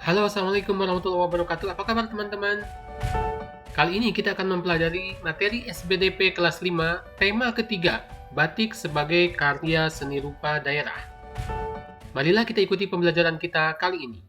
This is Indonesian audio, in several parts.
Halo, Assalamualaikum warahmatullahi wabarakatuh. Apa kabar teman-teman? Kali ini kita akan mempelajari materi SBDP kelas 5, tema ketiga, batik sebagai karya seni rupa daerah. Marilah kita ikuti pembelajaran kita kali ini.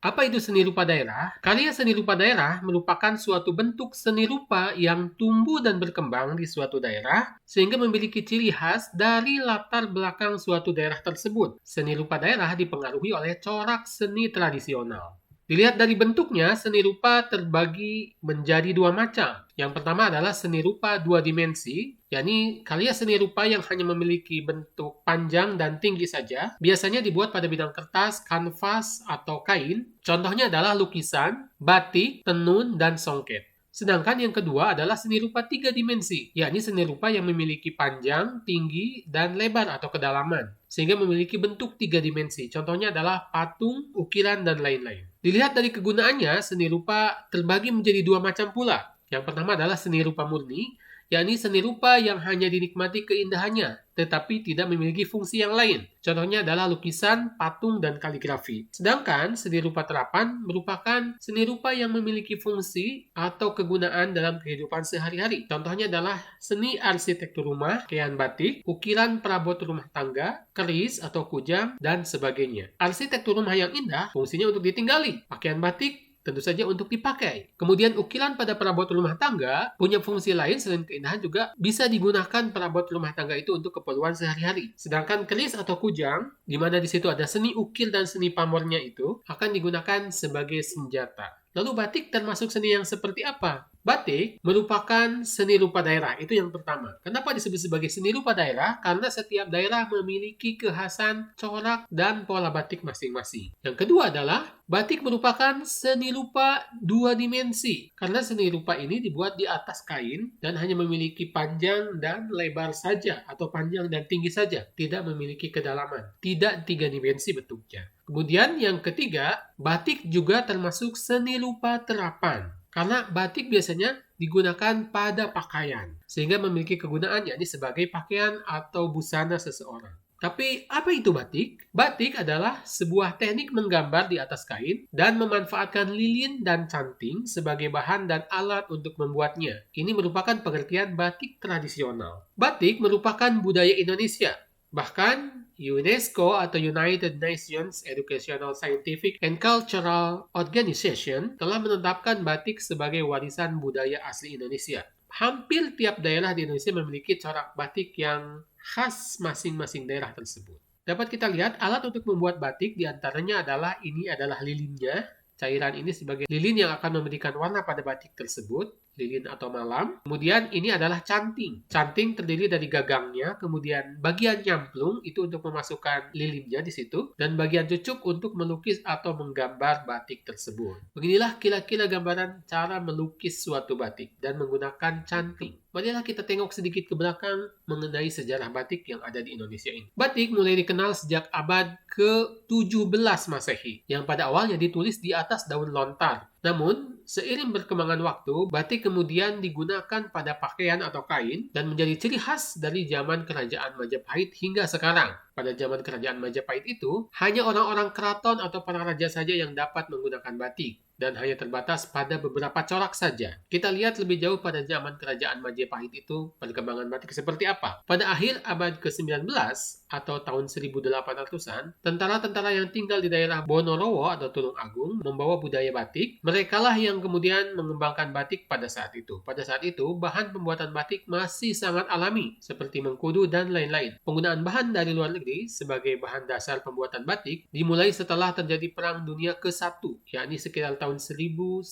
Apa itu seni rupa daerah? Karya seni rupa daerah merupakan suatu bentuk seni rupa yang tumbuh dan berkembang di suatu daerah sehingga memiliki ciri khas dari latar belakang suatu daerah tersebut. Seni rupa daerah dipengaruhi oleh corak seni tradisional. Dilihat dari bentuknya, seni rupa terbagi menjadi dua macam. Yang pertama adalah seni rupa dua dimensi, yakni karya seni rupa yang hanya memiliki bentuk panjang dan tinggi saja, biasanya dibuat pada bidang kertas, kanvas, atau kain. Contohnya adalah lukisan, batik, tenun, dan songket. Sedangkan yang kedua adalah seni rupa tiga dimensi, yakni seni rupa yang memiliki panjang, tinggi, dan lebar atau kedalaman, sehingga memiliki bentuk tiga dimensi. Contohnya adalah patung, ukiran, dan lain-lain. Dilihat dari kegunaannya, seni rupa terbagi menjadi dua macam pula. Yang pertama adalah seni rupa murni, yakni seni rupa yang hanya dinikmati keindahannya, tetapi tidak memiliki fungsi yang lain. Contohnya adalah lukisan, patung, dan kaligrafi. Sedangkan seni rupa terapan merupakan seni rupa yang memiliki fungsi atau kegunaan dalam kehidupan sehari-hari. Contohnya adalah seni arsitektur rumah, pakaian batik, ukiran perabot rumah tangga, keris atau kujang, dan sebagainya. Arsitektur rumah yang indah fungsinya untuk ditinggali. Pakaian batik tentu saja untuk dipakai. Kemudian ukiran pada perabot rumah tangga punya fungsi lain selain keindahan, juga bisa digunakan perabot rumah tangga itu untuk keperluan sehari-hari. Sedangkan keris atau kujang, di mana di situ ada seni ukir dan seni pamornya itu, akan digunakan sebagai senjata. Lalu batik termasuk seni yang seperti apa? Batik merupakan seni rupa daerah, itu yang pertama. Kenapa disebut sebagai seni rupa daerah? Karena setiap daerah memiliki kekhasan corak dan pola batik masing-masing. Yang kedua adalah batik merupakan seni rupa dua dimensi, karena seni rupa ini dibuat di atas kain dan hanya memiliki panjang dan lebar saja, atau panjang dan tinggi saja, tidak memiliki kedalaman, tidak tiga dimensi bentuknya. Kemudian yang ketiga, batik juga termasuk seni rupa terapan. Karena batik biasanya digunakan pada pakaian, sehingga memiliki kegunaan yakni sebagai pakaian atau busana seseorang. Tapi apa itu batik? Batik adalah sebuah teknik menggambar di atas kain dan memanfaatkan lilin dan canting sebagai bahan dan alat untuk membuatnya. Ini merupakan pengertian batik tradisional. Batik merupakan budaya Indonesia. Bahkan UNESCO atau United Nations Educational, Scientific and Cultural Organization telah menetapkan batik sebagai warisan budaya asli Indonesia. Hampir tiap daerah di Indonesia memiliki corak batik yang khas masing-masing daerah tersebut. Dapat kita lihat alat untuk membuat batik diantaranya adalah lilinnya. Cairan ini sebagai lilin yang akan memberikan warna pada batik tersebut, lilin atau malam. Kemudian ini adalah canting. Canting terdiri dari gagangnya, kemudian bagian nyamplung itu untuk memasukkan lilinnya di situ, dan bagian cucuk untuk melukis atau menggambar batik tersebut. Beginilah kira-kira gambaran cara melukis suatu batik dan menggunakan canting. Marilah kita tengok sedikit ke belakang mengenai sejarah batik yang ada di Indonesia ini. Batik mulai dikenal sejak abad ke-17 Masehi, yang pada awalnya ditulis di atas daun lontar. Namun, seiring perkembangan waktu, batik kemudian digunakan pada pakaian atau kain dan menjadi ciri khas dari zaman Kerajaan Majapahit hingga sekarang. Pada zaman Kerajaan Majapahit itu, hanya orang-orang keraton atau para raja saja yang dapat menggunakan batik, dan hanya terbatas pada beberapa corak saja. Kita lihat lebih jauh pada zaman Kerajaan Majapahit itu, perkembangan batik seperti apa. Pada akhir abad ke-19 atau tahun 1800-an, tentara-tentara yang tinggal di daerah Bonorowo atau Tulung Agung membawa budaya batik. Merekalah yang kemudian mengembangkan batik pada saat itu. Pada saat itu, bahan pembuatan batik masih sangat alami, seperti mengkudu dan lain-lain. Penggunaan bahan dari luar negeri sebagai bahan dasar pembuatan batik dimulai setelah terjadi Perang Dunia ke-1, yakni sekitar tahun 1918,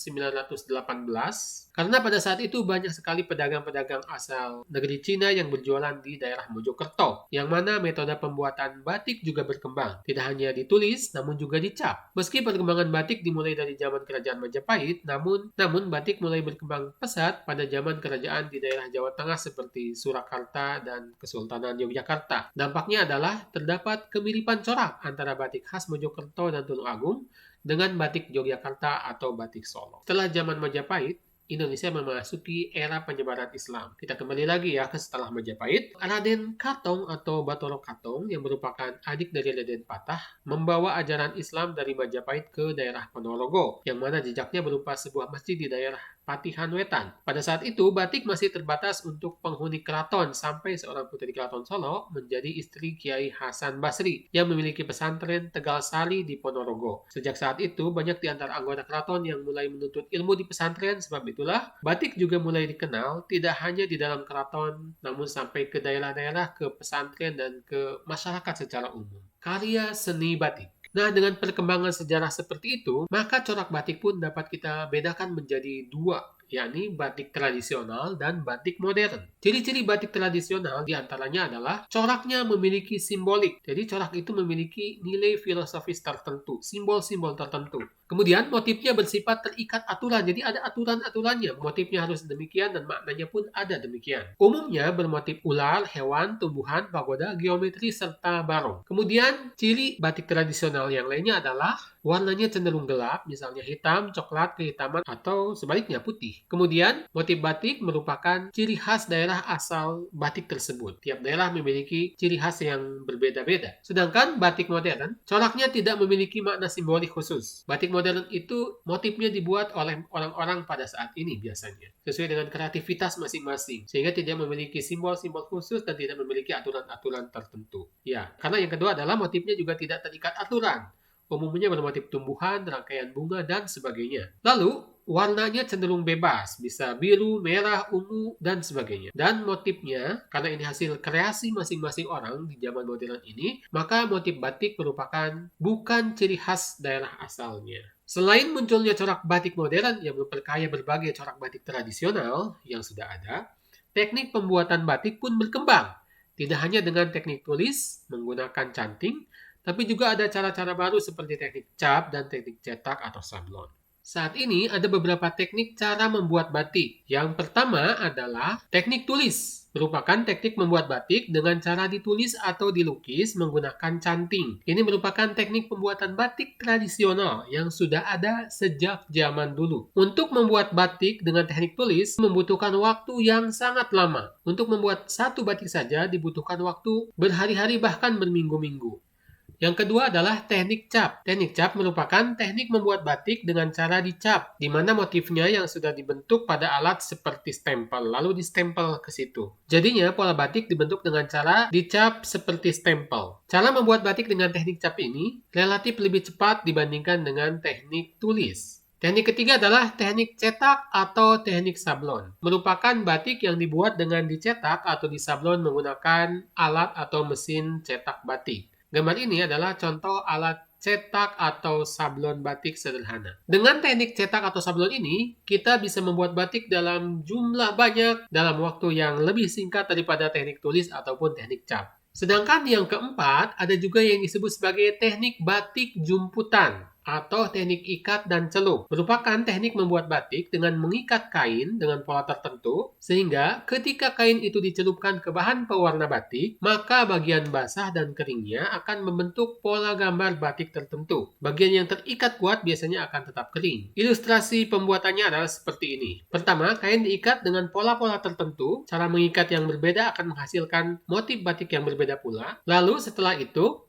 karena pada saat itu banyak sekali pedagang-pedagang asal negeri Cina yang berjualan di daerah Mojokerto, yang mana metode pembuatan batik juga berkembang. Tidak hanya ditulis, namun juga dicap. Meski perkembangan batik dimulai dari zaman Kerajaan Majapahit, namun batik mulai berkembang pesat pada zaman kerajaan di daerah Jawa Tengah seperti Surakarta dan Kesultanan Yogyakarta. Dampaknya adalah terdapat kemiripan corak antara batik khas Mojokerto dan Tulung Agung dengan batik Yogyakarta atau batik Solo. Setelah zaman Majapahit, Indonesia memasuki era penyebaran Islam. Kita kembali lagi ya ke setelah Majapahit. Raden Katong atau Batoro Katong yang merupakan adik dari Raden Patah membawa ajaran Islam dari Majapahit ke daerah Ponorogo, yang mana jejaknya berupa sebuah masjid di daerah Patihan Wetan. Pada saat itu, batik masih terbatas untuk penghuni keraton sampai seorang putri keraton Solo menjadi istri Kiai Hasan Basri yang memiliki pesantren Tegal Sari di Ponorogo. Sejak saat itu, banyak di antara anggota keraton yang mulai menuntut ilmu di pesantren. Sebab itulah, batik juga mulai dikenal tidak hanya di dalam keraton, namun sampai ke daerah-daerah, ke pesantren, dan ke masyarakat secara umum. Karya seni batik. Nah, dengan perkembangan sejarah seperti itu, maka corak batik pun dapat kita bedakan menjadi dua, yakni batik tradisional dan batik modern. Ciri-ciri batik tradisional diantaranya adalah coraknya memiliki simbolik. Jadi corak itu memiliki nilai filosofis tertentu, simbol-simbol tertentu. Kemudian motifnya bersifat terikat aturan, jadi ada aturan-aturannya. Motifnya harus demikian dan maknanya pun ada demikian. Umumnya bermotif ular, hewan, tumbuhan, pagoda, geometri, serta barong. Kemudian ciri batik tradisional yang lainnya adalah warnanya cenderung gelap, misalnya hitam, coklat, kehitaman, atau sebaliknya putih. Kemudian motif batik merupakan ciri khas daerah asal batik tersebut. Tiap daerah memiliki ciri khas yang berbeda-beda. Sedangkan batik modern, coraknya tidak memiliki makna simbolik khusus. Batik modern itu motifnya dibuat oleh orang-orang pada saat ini biasanya, sesuai dengan kreativitas masing-masing, sehingga tidak memiliki simbol-simbol khusus dan tidak memiliki aturan-aturan tertentu. Ya, karena yang kedua adalah motifnya juga tidak terikat aturan. Umumnya bermotif tumbuhan, rangkaian bunga, dan sebagainya. Lalu, warnanya cenderung bebas, bisa biru, merah, ungu, dan sebagainya. Dan motifnya, karena ini hasil kreasi masing-masing orang di zaman modern ini, maka motif batik merupakan bukan ciri khas daerah asalnya. Selain munculnya corak batik modern yang memperkaya berbagai corak batik tradisional yang sudah ada, teknik pembuatan batik pun berkembang. Tidak hanya dengan teknik tulis, menggunakan canting, tapi juga ada cara-cara baru seperti teknik cap dan teknik cetak atau sablon. Saat ini ada beberapa teknik cara membuat batik. Yang pertama adalah teknik tulis. Merupakan teknik membuat batik dengan cara ditulis atau dilukis menggunakan canting. Ini merupakan teknik pembuatan batik tradisional yang sudah ada sejak zaman dulu. Untuk membuat batik dengan teknik tulis membutuhkan waktu yang sangat lama. Untuk membuat satu batik saja dibutuhkan waktu berhari-hari bahkan berminggu-minggu. Yang kedua adalah teknik cap. Teknik cap merupakan teknik membuat batik dengan cara dicap, di mana motifnya yang sudah dibentuk pada alat seperti stempel, lalu distempel ke situ. Jadinya pola batik dibentuk dengan cara dicap seperti stempel. Cara membuat batik dengan teknik cap ini relatif lebih cepat dibandingkan dengan teknik tulis. Teknik ketiga adalah teknik cetak atau teknik sablon. Merupakan batik yang dibuat dengan dicetak atau disablon menggunakan alat atau mesin cetak batik. Gambar ini adalah contoh alat cetak atau sablon batik sederhana. Dengan teknik cetak atau sablon ini, kita bisa membuat batik dalam jumlah banyak dalam waktu yang lebih singkat daripada teknik tulis ataupun teknik cap. Sedangkan yang keempat, ada juga yang disebut sebagai teknik batik jumputan atau teknik ikat dan celup. Merupakan teknik membuat batik dengan mengikat kain dengan pola tertentu, sehingga ketika kain itu dicelupkan ke bahan pewarna batik, maka bagian basah dan keringnya akan membentuk pola gambar batik tertentu. Bagian yang terikat kuat biasanya akan tetap kering. Ilustrasi pembuatannya adalah seperti ini. Pertama, kain diikat dengan pola-pola tertentu. Cara mengikat yang berbeda akan menghasilkan motif batik yang berbeda pula. Lalu setelah itu,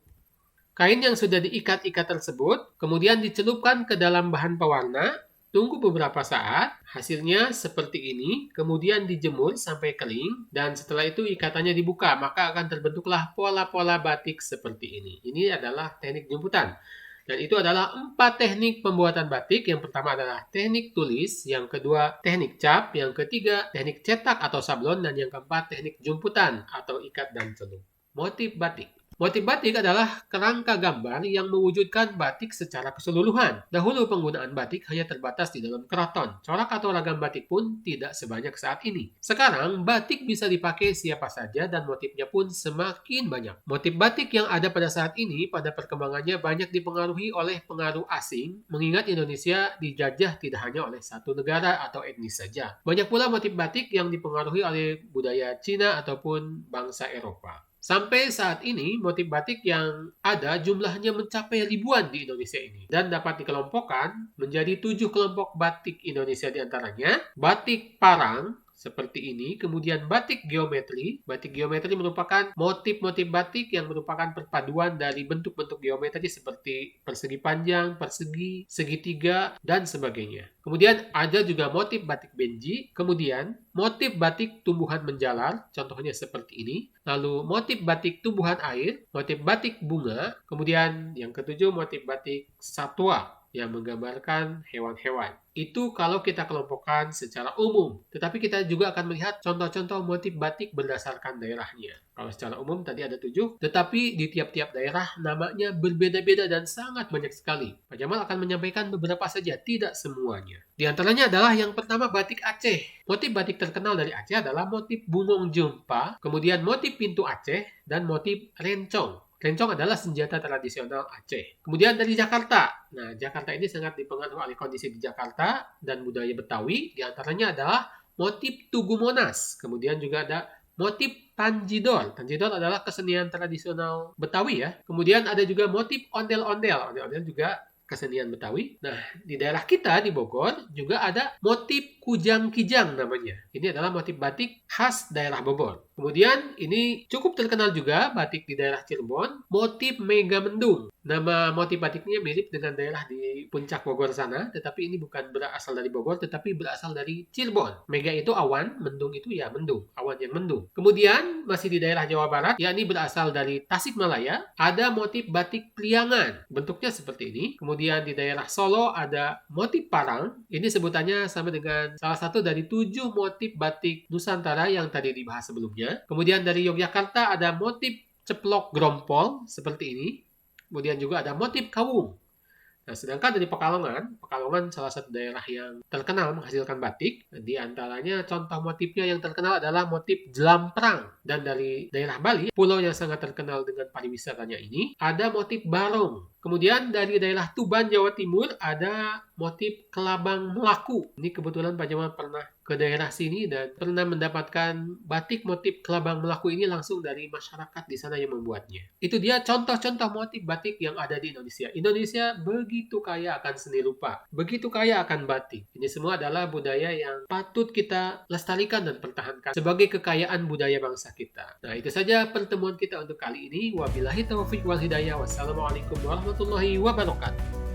kain yang sudah diikat-ikat tersebut kemudian dicelupkan ke dalam bahan pewarna, tunggu beberapa saat, hasilnya seperti ini, kemudian dijemur sampai kering, dan setelah itu ikatannya dibuka, maka akan terbentuklah pola-pola batik seperti ini. Ini adalah teknik jemputan. Dan itu adalah 4 teknik pembuatan batik. Yang pertama adalah teknik tulis, yang kedua teknik cap, yang ketiga teknik cetak atau sablon, dan yang keempat teknik jemputan atau ikat dan celup. Motif batik. Motif batik adalah kerangka gambar yang mewujudkan batik secara keseluruhan. Dahulu penggunaan batik hanya terbatas di dalam keraton. Corak atau ragam batik pun tidak sebanyak saat ini. Sekarang, batik bisa dipakai siapa saja dan motifnya pun semakin banyak. Motif batik yang ada pada saat ini pada perkembangannya banyak dipengaruhi oleh pengaruh asing, mengingat Indonesia dijajah tidak hanya oleh satu negara atau etnis saja. Banyak pula motif batik yang dipengaruhi oleh budaya Cina ataupun bangsa Eropa. Sampai saat ini, motif batik yang ada jumlahnya mencapai ribuan di Indonesia ini. Dan dapat dikelompokkan menjadi 7 kelompok batik Indonesia diantaranya. Batik parang, seperti ini. Kemudian batik geometri. Batik geometri merupakan motif-motif batik yang merupakan perpaduan dari bentuk-bentuk geometri seperti persegi panjang, persegi, segitiga, dan sebagainya. Kemudian ada juga motif batik benji. Kemudian motif batik tumbuhan menjalar, contohnya seperti ini. Lalu motif batik tumbuhan air, motif batik bunga. Kemudian yang ketujuh motif batik satwa yang menggambarkan hewan-hewan. Itu kalau kita kelompokkan secara umum. Tetapi kita juga akan melihat contoh-contoh motif batik berdasarkan daerahnya. Kalau secara umum tadi ada 7, tetapi di tiap-tiap daerah namanya berbeda-beda dan sangat banyak sekali. Pak Jamal akan menyampaikan beberapa saja, tidak semuanya. Di antaranya adalah yang pertama batik Aceh. Motif batik terkenal dari Aceh adalah motif Bungong Jumpa, kemudian motif pintu Aceh, dan motif rencong. Rencong adalah senjata tradisional Aceh. Kemudian dari Jakarta. Nah, Jakarta ini sangat dipengaruhi oleh kondisi di Jakarta dan budaya Betawi. Di antaranya adalah motif Tugu Monas. Kemudian juga ada motif Tanjidor. Tanjidor adalah kesenian tradisional Betawi ya. Kemudian ada juga motif ondel-ondel. Ondel-ondel juga kesenian Betawi. Nah, di daerah kita di Bogor juga ada motif Kujang-Kijang namanya. Ini adalah motif batik khas daerah Bogor. Kemudian ini cukup terkenal juga batik di daerah Cirebon, motif Megamendung. Nama motif batiknya mirip dengan daerah di puncak Bogor sana, tetapi ini bukan berasal dari Bogor, tetapi berasal dari Cirebon. Mega itu awan, mendung itu ya mendung, awan yang mendung. Kemudian masih di daerah Jawa Barat, yakni berasal dari Tasikmalaya, ada motif batik Priangan. Bentuknya seperti ini. Kemudian di daerah Solo ada motif parang. Ini sebutannya sama dengan salah satu dari 7 motif batik Nusantara yang tadi dibahas sebelumnya. Kemudian dari Yogyakarta ada motif ceplok grompol seperti ini. Kemudian juga ada motif kawung. Nah, sedangkan dari Pekalongan salah satu daerah yang terkenal menghasilkan batik. Di antaranya contoh motifnya yang terkenal adalah motif jelamprang. Dan dari daerah Bali, pulau yang sangat terkenal dengan pariwisatanya ini, ada motif barong. Kemudian dari daerah Tuban, Jawa Timur, ada motif kelabang Melaku. Ini kebetulan Pak Jamal pernah ke daerah sini dan pernah mendapatkan batik motif kelabang Melaku ini langsung dari masyarakat di sana yang membuatnya. Itu dia contoh-contoh motif batik yang ada di Indonesia. Indonesia begitu kaya akan seni rupa, begitu kaya akan batik. Ini semua adalah budaya yang patut kita lestarikan dan pertahankan sebagai kekayaan budaya bangsa kita. Nah, itu saja pertemuan kita untuk kali ini. Wabillahi taufiq wal hidayah. Wassalamualaikum warahmatullahi wabarakatuh.